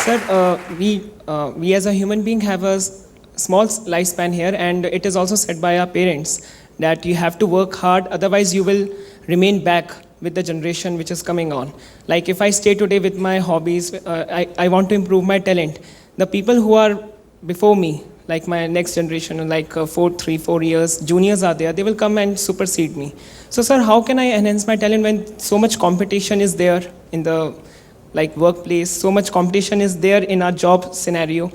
Sir, we as a human being have a small lifespan here, and it is also said by our parents that you have to work hard, otherwise you will remain back with the generation which is coming on. Like if I stay today with my hobbies, I want to improve my talent. The people who are before me, like my next generation, like 4 years, juniors are there, they will come and supersede me. So sir, how can I enhance my talent when so much competition is there in the like workplace, so much competition is there in our job scenario?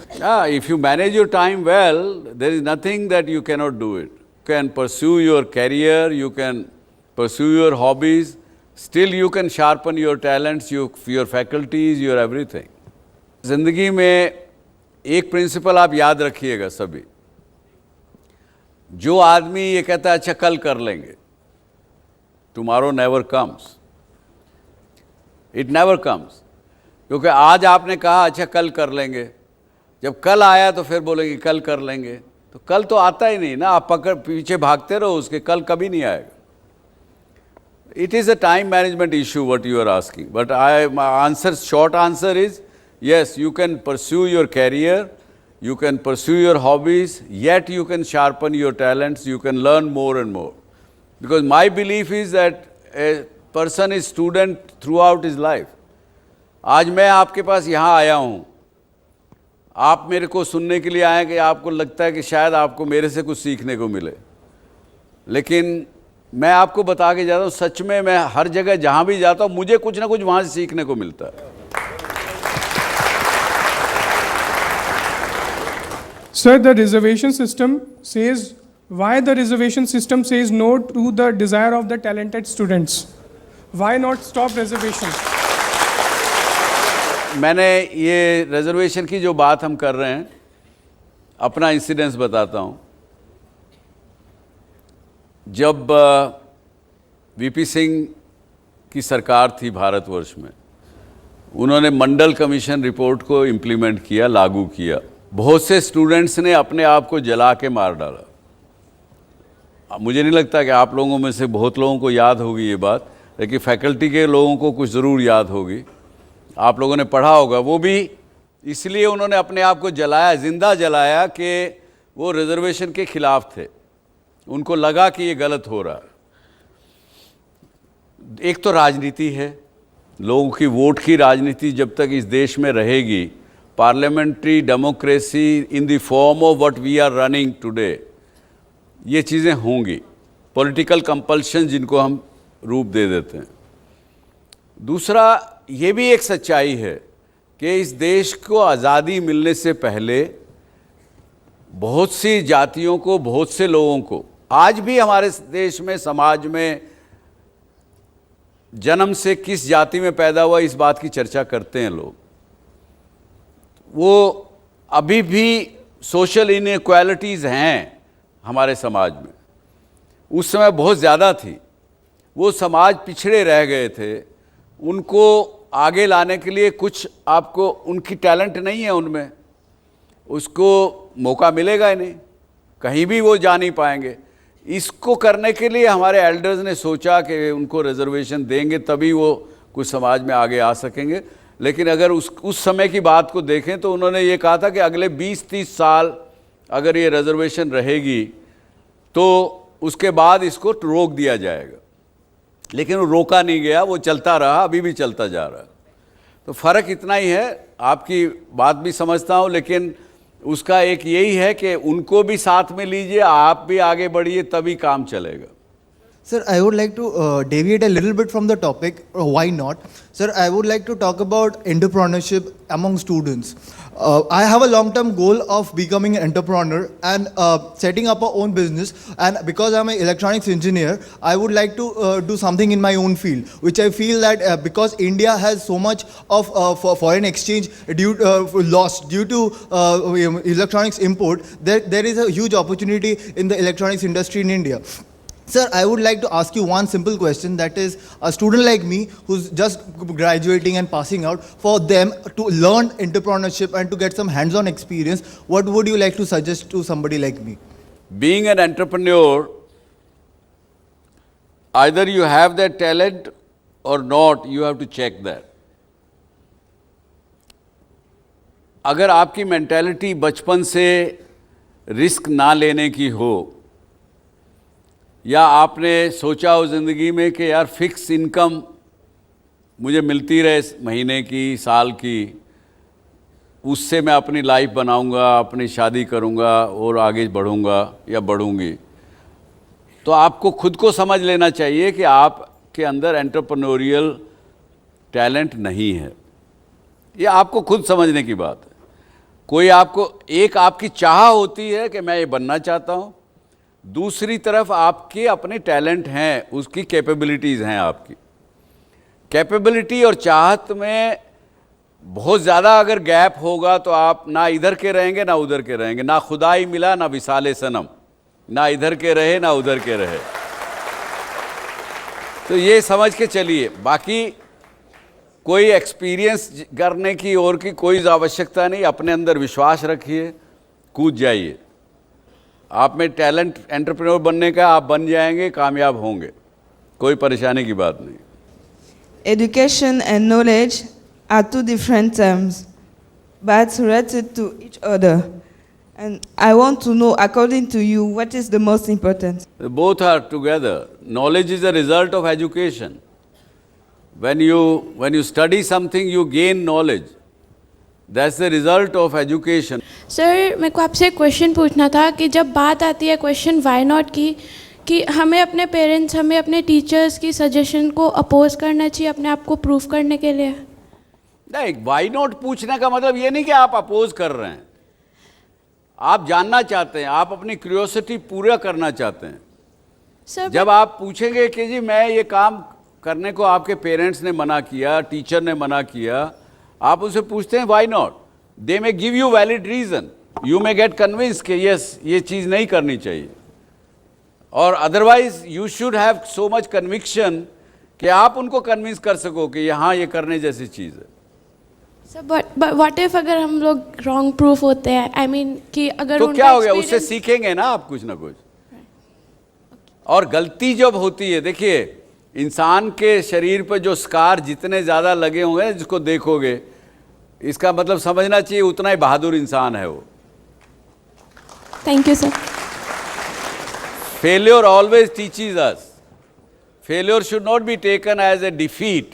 If you manage your time well, there is nothing that you cannot do it. You can pursue your career, you can pursue your hobbies, still you can sharpen your talents, your faculties, your everything. जिंदगी में एक principal आप याद रखिएगा सभी, जो आदमी ये कहता है अच्छा कल कर लेंगे, tomorrow never comes, it never comes. क्योंकि आज आपने कहा अच्छा कल कर लेंगे, जब कल आया तो फिर बोलेंगे कल कर लेंगे, तो कल तो आता ही नहीं ना, आप पीछे भागते रहो उसके, कल कभी नहीं आएगा. It is a time management issue what you are asking, but my short answer is yes, you can pursue your career, you can pursue your hobbies, yet you can sharpen your talents, you can learn more and more. Because my belief is that a person is student throughout his life. आज मैं आपके पास यहाँ आया हूँ, आप मेरे को सुनने के लिए आए कि आपको लगता है कि शायद आपको मेरे से कुछ सीखने को मिले, लेकिन मैं आपको बता के जाता हूँ सच में मैं हर जगह जहाँ भी जाता हूँ मुझे कुछ ना कुछ वहाँ से सीखने को मिलता है. Sir, the reservation system says, why the reservation system says no to the desire of the talented students? Why not stop reservation? मैंने ये रिजर्वेशन की जो बात हम कर रहे हैं, अपना इंसिडेंस बताता हूँ. जब वीपी सिंह की सरकार थी भारतवर्ष में, उन्होंने मंडल कमीशन रिपोर्ट को इम्प्लीमेंट किया, लागू किया. बहुत से स्टूडेंट्स ने अपने आप को जला के मार डाला. मुझे नहीं लगता कि आप लोगों में से बहुत लोगों को याद होगी ये बात, लेकिन फैकल्टी के लोगों को कुछ ज़रूर याद होगी, आप लोगों ने पढ़ा होगा. वो भी इसलिए उन्होंने अपने आप को जलाया, जिंदा जलाया कि वो रिजर्वेशन के खिलाफ थे, उनको लगा कि ये गलत हो रहा है. एक तो राजनीति है, लोगों की वोट की राजनीति जब तक इस देश में रहेगी, parliamentary democracy in the form of what we are running today, ये चीज़ें होंगी. पॉलिटिकल कंपल्शन जिनको हम रूप दे देते हैं. दूसरा ये भी एक सच्चाई है कि इस देश को आज़ादी मिलने से पहले बहुत सी जातियों को, बहुत से लोगों को, आज भी हमारे देश में, समाज में जन्म से किस जाति में पैदा हुआ इस बात की चर्चा करते हैं लोग. वो अभी भी सोशल इनइक्वालिटीज़ हैं हमारे समाज में. उस समय बहुत ज़्यादा थी. वो समाज पिछड़े रह गए थे, उनको आगे लाने के लिए कुछ आपको, उनकी टैलेंट नहीं है उनमें, उसको मौका मिलेगा ही नहीं, कहीं भी वो जा नहीं पाएंगे. इसको करने के लिए हमारे एल्डर्स ने सोचा कि उनको रिजर्वेशन देंगे तभी वो कुछ समाज में आगे आ सकेंगे. लेकिन अगर उस समय की बात को देखें तो उन्होंने ये कहा था कि अगले 20-30 साल अगर ये रिजर्वेशन रहेगी तो उसके बाद इसको रोक दिया जाएगा. लेकिन वो रोका नहीं गया, वो चलता रहा, अभी भी चलता जा रहा है. तो फ़र्क इतना ही है. आपकी बात भी समझता हूँ, लेकिन उसका एक यही है कि उनको भी साथ में लीजिए, आप भी आगे बढ़िए, तभी काम चलेगा. Sir, I would like to deviate a little bit from the topic. Why not? Sir, I would like to talk about entrepreneurship among students. I have a long-term goal of becoming an entrepreneur and setting up our own business. And because I'm an electronics engineer, I would like to do something in my own field, which I feel that because India has so much of foreign exchange lost due to electronics import, there is a huge opportunity in the electronics industry in India. Sir, I would like to ask you one simple question, that is, a student like me who's just graduating and passing out, for them to learn entrepreneurship and to get some hands-on experience, what would you like to suggest to somebody like me? Being an entrepreneur, either you have that talent or not, you have to check that. अगर आपकी mentality बचपन से risk ना लेने की हो, या आपने सोचा हो ज़िंदगी में कि यार फिक्स इनकम मुझे मिलती रहे महीने की, साल की, उससे मैं अपनी लाइफ बनाऊंगा, अपनी शादी करूंगा और आगे बढ़ूंगा या बढ़ूंगी, तो आपको खुद को समझ लेना चाहिए कि आपके अंदर एंटरप्रेन्योरियल टैलेंट नहीं है। ये आपको खुद समझने की बात है। कोई आपको, एक आपकी चाह होती है कि मैं ये बनना चाहता हूँ, दूसरी तरफ आपके अपने टैलेंट हैं, उसकी कैपेबिलिटीज़ हैं। आपकी कैपेबिलिटी और चाहत में बहुत ज़्यादा अगर गैप होगा तो आप ना इधर के रहेंगे ना उधर के रहेंगे, ना खुदाई मिला ना विसाले सनम, ना इधर के रहे ना उधर के रहे। तो ये समझ के चलिए, बाकी कोई एक्सपीरियंस करने की और की कोई आवश्यकता नहीं। अपने अंदर विश्वास रखिए, कूद जाइए। आप में टैलेंट एंटरप्रेन्योर बनने का, आप बन जाएंगे, कामयाब होंगे, कोई परेशानी की बात नहीं। Education and knowledge are two different terms, but related to each other. And I want to know, according to you, what is the most important? Both are together. Knowledge is a result of education. When you study something, you gain knowledge. That's the result of education. Sir, मेरे को आपसे एक question पूछना था कि जब बात आती है क्वेश्चन वाई नॉट की, कि हमें अपने पेरेंट्स, हमें अपने टीचर्स की सजेशन को अपोज करना चाहिए अपने आप को प्रूव करने के लिए? नहीं, वाई नॉट पूछने का मतलब ये नहीं कि आप अपोज कर रहे हैं। आप जानना चाहते हैं, आप अपनी क्यूरियोसिटी पूरा करना चाहते हैं। सर, जब आप पूछेंगे कि जी मैं ये काम करने को आपके पेरेंट्स ने मना किया, टीचर ने मना किया, आप उसे पूछते हैं why not, they may give you valid reason, you may get convince कि यस ये चीज़ नहीं करनी चाहिए। और otherwise you should have so much conviction कि आप उनको कन्विंस कर सको कि हाँ ये करने जैसी चीज़ है। सर, बट व्हाट इफ अगर हम लोग रॉन्ग प्रूफ होते हैं, आई मीन कि अगर तो उनका क्या हो गया, उससे experience- सीखेंगे ना आप कुछ ना कुछ। और गलती जब होती है, देखिए इंसान के शरीर पर जो स्कार जितने ज़्यादा लगे होंगे जिसको देखोगे, इसका मतलब समझना चाहिए उतना ही बहादुर इंसान है वो। Thank you sir. Failure always teaches us. Failure should not be taken as a defeat.